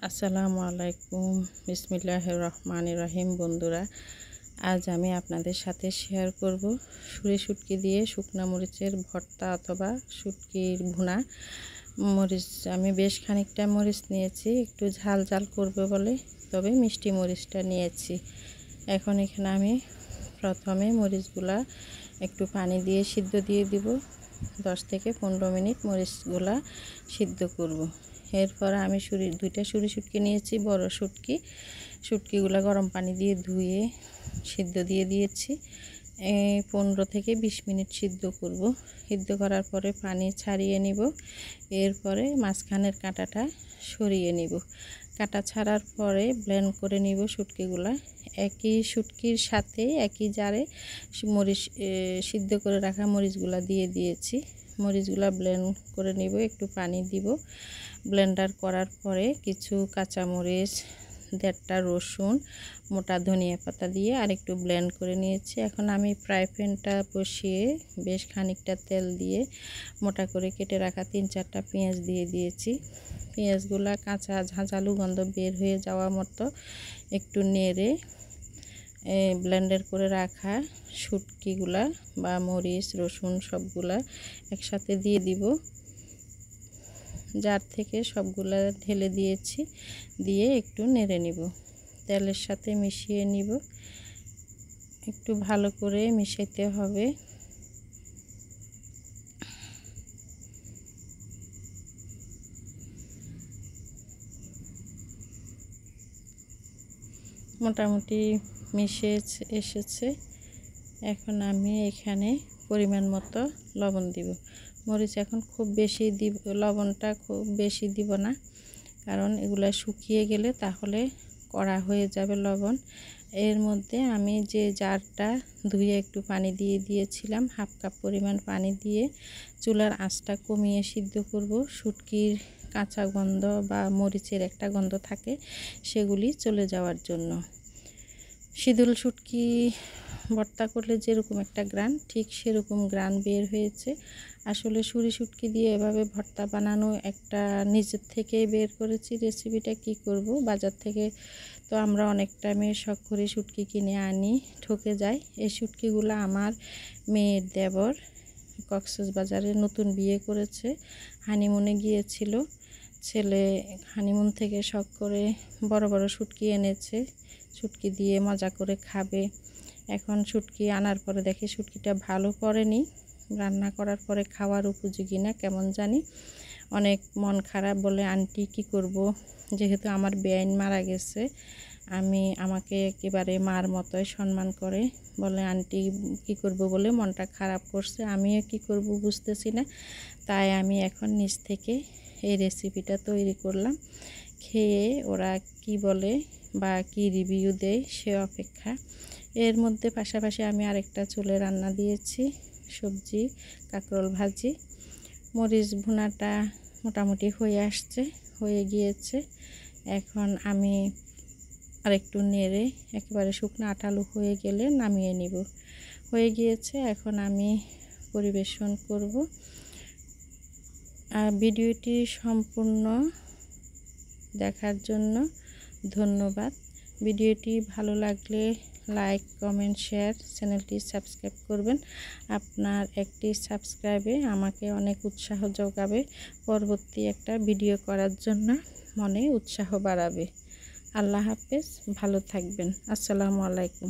আসসালামু আলাইকুম, বিসমিল্লাহির রহমানির রহিম। বন্ধুরা, আজ আমি আপনাদের সাথে শেয়ার করব শুটকি দিয়ে শুকনা মরিচের ভর্তা অথবা শুটকির ভুনা। মরিচ আমি বেশ খানিকটা মরিচ নিয়েছি, একটু ঝাল ঝাল করবে বলে, তবে মিষ্টি মরিচটা নিয়েছি। এখন এখানে আমি প্রথমে মরিচগুলা একটু পানি দিয়ে সিদ্ধ দিয়ে দিব। 10 থেকে 15 মিনিট মরিচগুলা সিদ্ধ করব। এরপর আমি দুইটা শুটকি নিয়েছি, বড় শুটকিগুলো গরম পানি দিয়ে ধুয়ে সিদ্ধ দিয়ে দিয়েছি। 15 থেকে 20 মিনিট সিদ্ধ করব। সিদ্ধ করার পরে পানি ছাড়িয়ে নিব। এরপরে মাঝখানের কাঁটাটা সরিয়ে নিব। কাঁটা ছাড়ার পরে ব্লেন্ড করে নিব শুটকিগুলো। একই শুটকির সাথে একই জারে মরিচ সিদ্ধ করে রাখা মরিচগুলো দিয়ে দিয়েছি। মরিচগুলো ব্লেন্ড করে নিব, একটু পানি দিব। ব্লেন্ডার করার পরে কিছু কাঁচামরিচ, 1.5টা রসুন, মোটা ধনিয়া পাতা দিয়ে আর একটু ব্লেন্ড করে নিয়েছি। এখন আমি ফ্রাই প্যানটা বসিয়ে বেশ খানিকটা তেল দিয়ে মোটা করে কেটে রাখা 3-4টা পেঁয়াজ দিয়ে দিয়েছি। পেঁয়াজগুলা কাঁচা ঝাঁঝালু গন্ধ বের হয়ে যাওয়া মতো একটু নেড়ে ব্লেন্ডার করে রাখা শুটকিগুলা বা মরিচ রসুন সবগুলা একসাথে দিয়ে দিব। জার থেকে সবগুলা ঢেলে দিয়েছি, দিয়ে একটু নেড়ে নিব, তেলের সাথে মিশিয়ে নিব। একটু ভালো করে মিশাইতে হবে। মোটামুটি মিশে এসেছে। এখন আমি এখানে পরিমাণ মতো লবণ দিব। মরিচ এখন খুব বেশি দিব, লবণটা খুব বেশি দিব না, কারণ এগুলো শুকিয়ে গেলে তাহলে কড়া হয়ে যাবে লবণ। এর মধ্যে আমি যে জারটা ধুয়ে একটু পানি দিয়ে দিয়েছিলাম, 1/2 কাপ পরিমাণ পানি দিয়ে চুলার আঁচটা কমিয়ে সিদ্ধ করব। শুটকির কাঁচা গন্ধ বা মরিচের একটা গন্ধ থাকে, সেগুলি চলে যাওয়ার জন্য। শীতল শুটকি ভর্তা করলে যেরকম একটা গ্রান, ঠিক সেরকম গ্রান বের হয়েছে। আসলে শুটকি দিয়ে এভাবে ভর্তা বানানো একটা নিজের থেকেই বের করেছি রেসিপিটা। কি করব, বাজার থেকে তো আমরা অনেক টাইমে শখ করে শুটকি কিনে আনি, ঠকে যাই। এই শুটকিগুলো আমার মেয়ের দেবর কক্সবাজারে নতুন বিয়ে করেছে, হানিমুনে গিয়েছিল। ছেলে হানিমুন থেকে শখ করে বড় বড় শুটকি এনেছে, শুটকি দিয়ে মজা করে খাবে। এখন শুটকি আনার পরে দেখে শুটকিটা ভালো পড়েনি, রান্না করার পরে খাওয়ার উপযোগী না, কেমন জানি। অনেক মন খারাপ, বলে আন্টি কি করব, যেহেতু আমার বেআইন মারা গেছে, আমাকে একেবারে মার মতোই সম্মান করে, বলে আন্টি কি করব বলে মনটা খারাপ করছে। আমিও কি করব বুঝতেছি না, তাই আমি এখন নিজ থেকে এই রেসিপিটা তৈরি করলাম। খেয়ে ওরা কি বলে বা কি রিভিউ দেয় সে অপেক্ষা। এর মধ্যে পাশাপাশি আমি আরেকটা চুলে রান্না দিয়েছি, সবজি কাঁকরোল ভাজি। মরিচ ভুনাটা মোটামুটি হয়ে গিয়েছে। এখন আমি আরেকটু নেড়ে একেবারে শুকনো আটালু হয়ে গেলে নামিয়ে নিব। হয়ে গিয়েছে, এখন আমি পরিবেশন করব। আর ভিডিওটি সম্পূর্ণ দেখার জন্য ধন্যবাদ। ভিডিওটি ভালো লাগলে লাইক কমেন্ট শেয়ার, চ্যানেলটি সাবস্ক্রাইব করবেন। আপনার একটি সাবস্ক্রাইবে আমাকে অনেক উৎসাহ যোগাবে, পরবর্তী একটা ভিডিও করার জন্য মনে উৎসাহ বাড়াবে। আল্লাহ হাফেজ, ভালো থাকবেন। আসসালামু আলাইকুম।